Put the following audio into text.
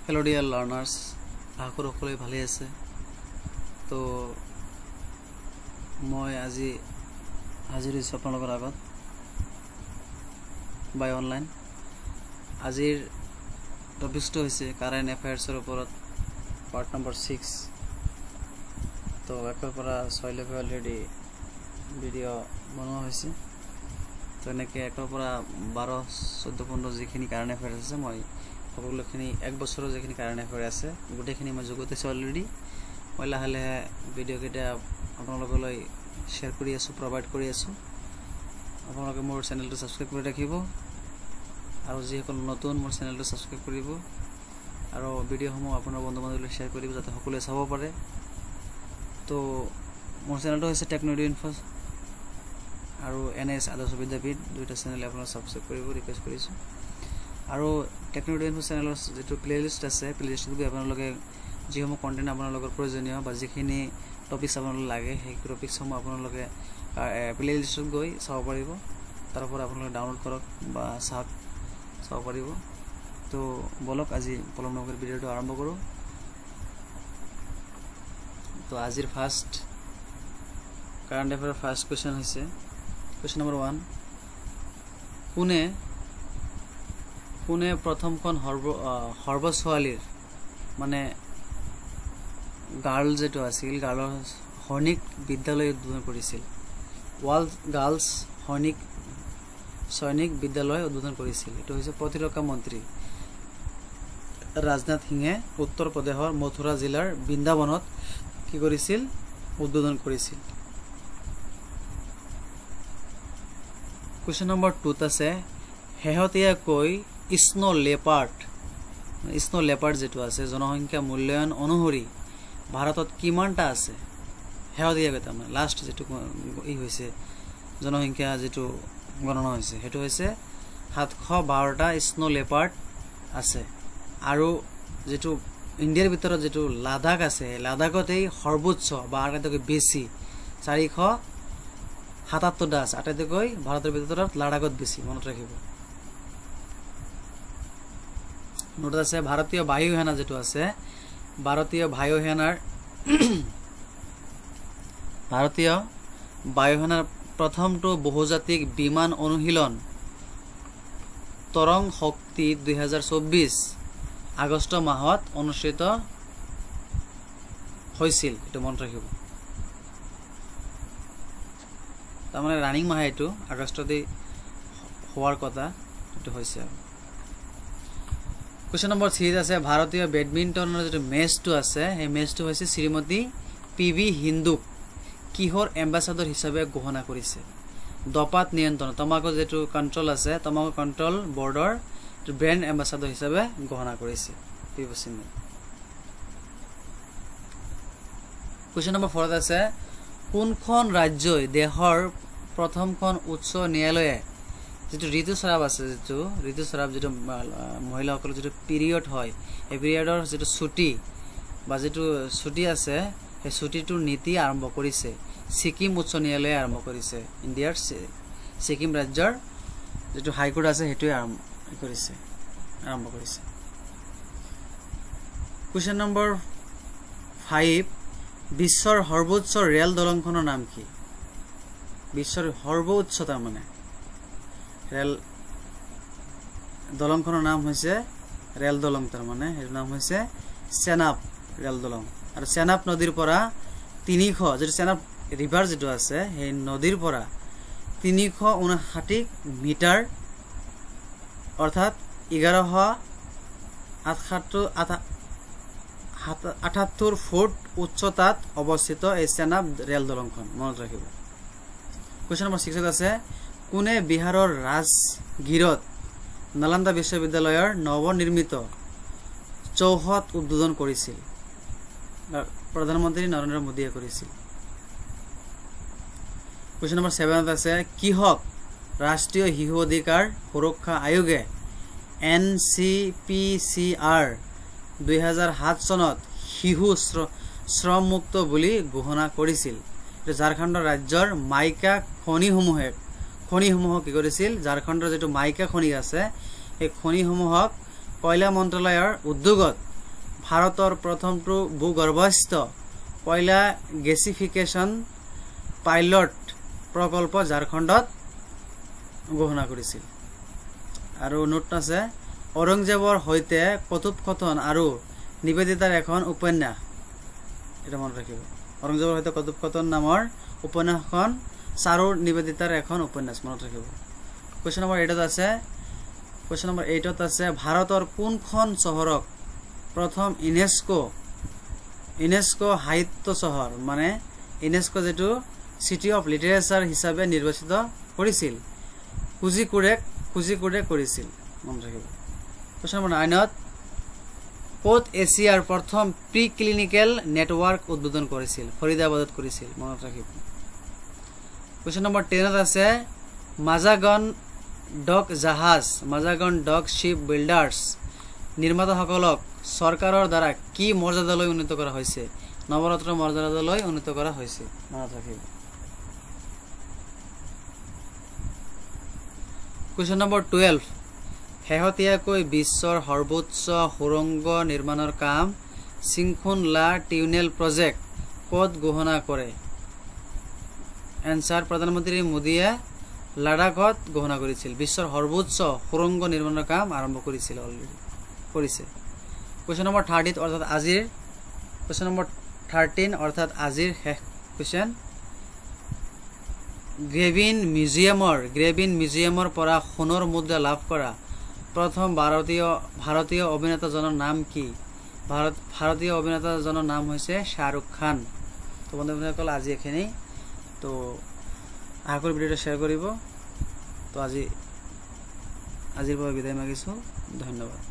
Hello dear learners, আশা কৰো সকলোৱে ভালে আছে। তো মই আজি হাজিৰ হৈছোঁ আপোনালোকৰ আগত বাই অনলাইন। আজিৰ টপিকটো হৈছে কাৰেণ্ট এফেয়াৰ্ছৰ ওপৰত পাৰ্ট নম্বৰ 6। তো একৰ পৰা 6 লৈকে অলৰেডি ভিডিঅ' বনোৱা হৈছে। তো এনেকৈ একৰ পৰা 12, 14, 15 যিখিনি কাৰেণ্ট এফেয়াৰ্ছ আছে মই সকলোখিনি এক বছৰৰ যিখিনি কাৰেণ্ট এফেয়াৰ আছে গোটেইখিনি মই যোগতেছো অলৰেডি। মই লাহে লাহে ভিডিঅ'কেইটা আপোনালোকলৈ শ্বেয়াৰ কৰি আছোঁ, প্ৰভাইড কৰি আছোঁ। আপোনালোকে মোৰ চেনেলটো ছাবস্ক্ৰাইব কৰি ৰাখিব আৰু যিসকল নতুন মোৰ চেনেলটো ছাবস্ক্ৰাইব কৰিব আৰু ভিডিঅ'সমূহ আপোনাৰ বন্ধু বান্ধৱীলৈ শ্বেয়াৰ কৰিব যাতে সকলোৱে চাব পাৰে। তো মোৰ চেনেলটো হৈছে টেকন'লজি ইনফো আৰু NS আদৰ্শ বিদ্যাপীঠ, দুইটা চেনেল আপোনালোকে ছাবস্ক্ৰাইব কৰিব ৰিকুৱেষ্ট কৰিছোঁ। আৰু টেকন'লজি ইনফো চেনেলৰ যিটো প্লেলিষ্ট আছে, প্লেলিষ্টত গৈ আপোনালোকে যিসমূহ কণ্টেণ্ট আপোনালোকৰ প্ৰয়োজনীয় বা যিখিনি টপিকছ আপোনালোকক লাগে সেই টপিকছসমূহ আপোনালোকে প্লেলিষ্টত গৈ চাব পাৰিব। তাৰ পৰা আপোনালোকে ডাউনলোড কৰক বা চাব পাৰিব। তো বলক আজি পলম নকৰি ভিডিঅ'টো আৰম্ভ কৰোঁ। তো আজিৰ first current affair first question হৈছে কুৱেশ্যন নম্বৰ 1। কোনে প্ৰথমখন সৰ্বছোৱালীৰ মানে গাৰ্ল যেটো আছিল গাৰ্লৰ সৈনিক বিদ্যালয় উদ্বোধন কৰিছিল? গাৰ্লছ সৈনিক বিদ্যালয় উদ্বোধন কৰিছিল। এইটো হৈছে প্ৰতিৰক্ষা মন্ত্ৰী ৰাজনাথ সিঙে উত্তৰ প্ৰদেশৰ মথুৰা জিলাৰ বৃন্দাবনত কি কৰিছিল? উদ্বোধন কৰিছিল। কুৱেশ্যন নম্বৰ 2 আছে শেহতীয়াকৈ স্নো লেপাৰ্ড যেটো আছে জনসংখ্যা মূল্যায়ন অনুসৰি ভাৰতত কিমানটা আছে? শেহতীয়াকৈ তাৰমানে লাষ্ট যেটো হৈছে জনসংখ্যা যেটো গণনা হৈছে সেইটো হৈছে 712টা স্নো লেপাৰ্ড আছে। আৰু যেটো ইণ্ডিয়াৰ ভিতৰত যেটো লাডাখ আছে, লাডাখতেই সৰ্বোচ্চ বা আটাইতকৈ বেছি 477টা আছে। আটাইতকৈ ভাৰতৰ ভিতৰত লাডাখত বেছি, মনত ৰাখিব। নোট আছে ভাৰতীয় বায়ু সেনা যেটো আছে, ভাৰতীয় বায়ু সেনাৰ প্ৰথমটো বহুজাতিক বিমান অনুশীলন তৰং শক্তি 2024 আগষ্ট মাহত অনুষ্ঠিত হৈছিল। এটো মনত ৰাখিব। তাৰমানে ৰানিং মাহ এটো আগষ্টতে হোৱাৰ কথা এটো হৈছে। কুৱেশ্যন নম্বৰ 3 আছে ভাৰতীয় বেডমিণ্টনৰ যেটো মেচটো আছে সেই মেচটো হৈছে শ্ৰীমতী PV সিন্ধুক কিহৰ এম্বাসাডৰ হিচাপে ঘোষণা কৰিছে? দপাত নিয়ন্ত্ৰণ তমাকু যেটো কন্ট্ৰোল আছে, তমাকু কন্ট্ৰোল বৰ্ডৰ ব্ৰেণ্ড এম্বাসাডৰ হিচাপে ঘোষণা কৰিছে PV সিন্ধু। কুৱেশ্যন নম্বৰ 4 আছে কোনখন ৰাজ্যই দেশৰ প্ৰথমখন উচ্চ ন্যায়ালয়ে যেটো ঋতুস্ৰাৱ আছে, যেটো মহিলাসকলৰ যেটো পিৰিয়ড হয় এই পিৰিয়ডৰ যেটো ছুটি বা যেটো ছুটি আছে সেই ছুটিটোৰ নীতি আৰম্ভ কৰিছে? ছিকিম উচ্চ ন্যায়ালয়ে আৰম্ভ কৰিছে। ইণ্ডিয়াৰ ছিকিম ৰাজ্যৰ যেটো হাইকোৰ্ট আছে সেইটোৱে আৰম্ভ কৰিছে। কুৱেশ্যন নম্বৰ 5 বিশ্বৰ সৰ্বোচ্চ ৰেল দলংখনৰ নাম কি? বিশ্বৰ সৰ্বোচ্চ তাৰমানে ৰেল দলংখনৰ নাম হৈছে ৰেল দলং, তাৰমানে এৰ নাম হৈছে চেনাব ৰেল দলং। আৰু চেনাব নদীৰ পৰা 300 যেটো চেনাব ৰিভাৰ যেটো আছে সেই নদীৰ পৰা 359 মিটাৰ অৰ্থাৎ 1178 ফুট উচ্চতাত অৱস্থিত এই চেনাব ৰেল দলংখন, মনত ৰাখিব। কুৱেশ্যন নম্বৰ 6 আছে কোনে বিহাৰৰ ৰাজগীৰত নালন্দা বিশ্ববিদ্যালয়ৰ নৱনিৰ্মিত চৌহদ উদ্বোধন কৰিছিল? প্ৰধানমন্ত্ৰী নৰেন্দ্ৰ মোদীয়ে কৰিছিল। কুৱেশ্যন নম্বৰ 7 আছে কিহক ৰাষ্ট্ৰীয় শিশু অধিকাৰ সুৰক্ষা আয়োগে NCPCR 2007 চনত শিশু শ্ৰমমুক্ত বুলি ঘোষণা কৰিছিল? ঝাৰখণ্ডৰ ৰাজ্যৰ মাইকা খনিসমূহক কি কৰিছিল? ঝাৰখণ্ডৰ যেটো মাইকা খনি আছে এই খনিসমূহক কয়লা মন্ত্ৰালয়ৰ উদ্যোগত ভাৰতৰ প্ৰথমটো ভূগৰ্ভস্থ কয়লা গেছিফিকেশন পাইলট প্ৰকল্প ঝাৰখণ্ডত ঘোষণা কৰিছিল। আৰু নোট আছে ঔৰংজেবৰ সৈতে কথোপকথন আৰু নিবেদিতাৰ এখন উপন্যাস, এটা মনত ৰাখিব। ঔৰংজেবৰ সৈতে কথোপকথন নামৰ উপন্যাসখন চাৰু নিবেদিতাৰ এখন উপন্যাস, মনত ৰাখিব। কুৱেশ্যন নম্বৰ 8 আছে, কুৱেশ্যন নম্বৰ 8 আছে ভাৰতৰ কোনখন চহৰক প্ৰথম ইউনেস্কো সাহিত্য চহৰ মানে ইউনেস্কো যেটো সিটি অফ লিটাৰেচাৰ হিচাপে নিৰ্বাচিত কৰিছিল? কোজিকোডে কৰিছিল, মনত ৰাখিব। কুৱেশ্যন নম্বৰ 9 ক'ত এছিয়াৰ প্ৰথম প্ৰি ক্লিনিকেল নেটৱৰ্ক উদ্বোধন কৰিছিল? ফৰিদাবাদত কৰিছিল, মনত ৰাখিব। কুৱেশ্যন নম্বৰ 10 আছে মাজাগন ডক শিপ বিল্ডাৰ্ছ নিৰ্মাতাসকলক চৰকাৰৰ দ্বাৰা কি মৰ্যাদালৈ উন্নীত কৰা হৈছে? নৱৰত্ন মৰ্যাদালৈ উন্নীত কৰা হৈছে, মনত ৰাখিব। কুৱেশ্যন নম্বৰ 12 শেহতীয়াকৈ বিশ্বৰ সৰ্বোচ্চ সুৰংগ নিৰ্মাণৰ কাম চিংখোনলা টিউনেল প্ৰজেক্ট ক'ত ঘোষণা কৰে? এনসাৰ প্ৰধানমন্ত্ৰী মোদীয়ে লাডাখত ঘোষণা কৰিছিল। বিশ্বৰ সৰ্বোচ্চ সুৰংগ নিৰ্মাণৰ কাম আৰম্ভ কৰিছিল, অলৰেডি কৰিছে। কুৱেশ্যন নম্বৰ 13 অৰ্থাৎ আজিৰ কুৱেশ্যন নম্বৰ 13 অৰ্থাৎ আজিৰ শেষ কুৱেশ্যন গ্ৰেভিন মিউজিয়ামৰ পৰা সোণৰ মুদ্ৰা লাভ কৰা প্ৰথম ভাৰতীয় অভিনেতাজনৰ নাম কি? ভাৰতীয় অভিনেতাজনৰ নাম হৈছে শ্বাহৰুখ খান। তো বন্ধুসকল আজি এখিনি, তো আশা কৰি ভিডিঅ'টো শ্বেয়াৰ কৰিব। তো আজিৰ পৰা বিদায় মাগিছোঁ, ধন্যবাদ।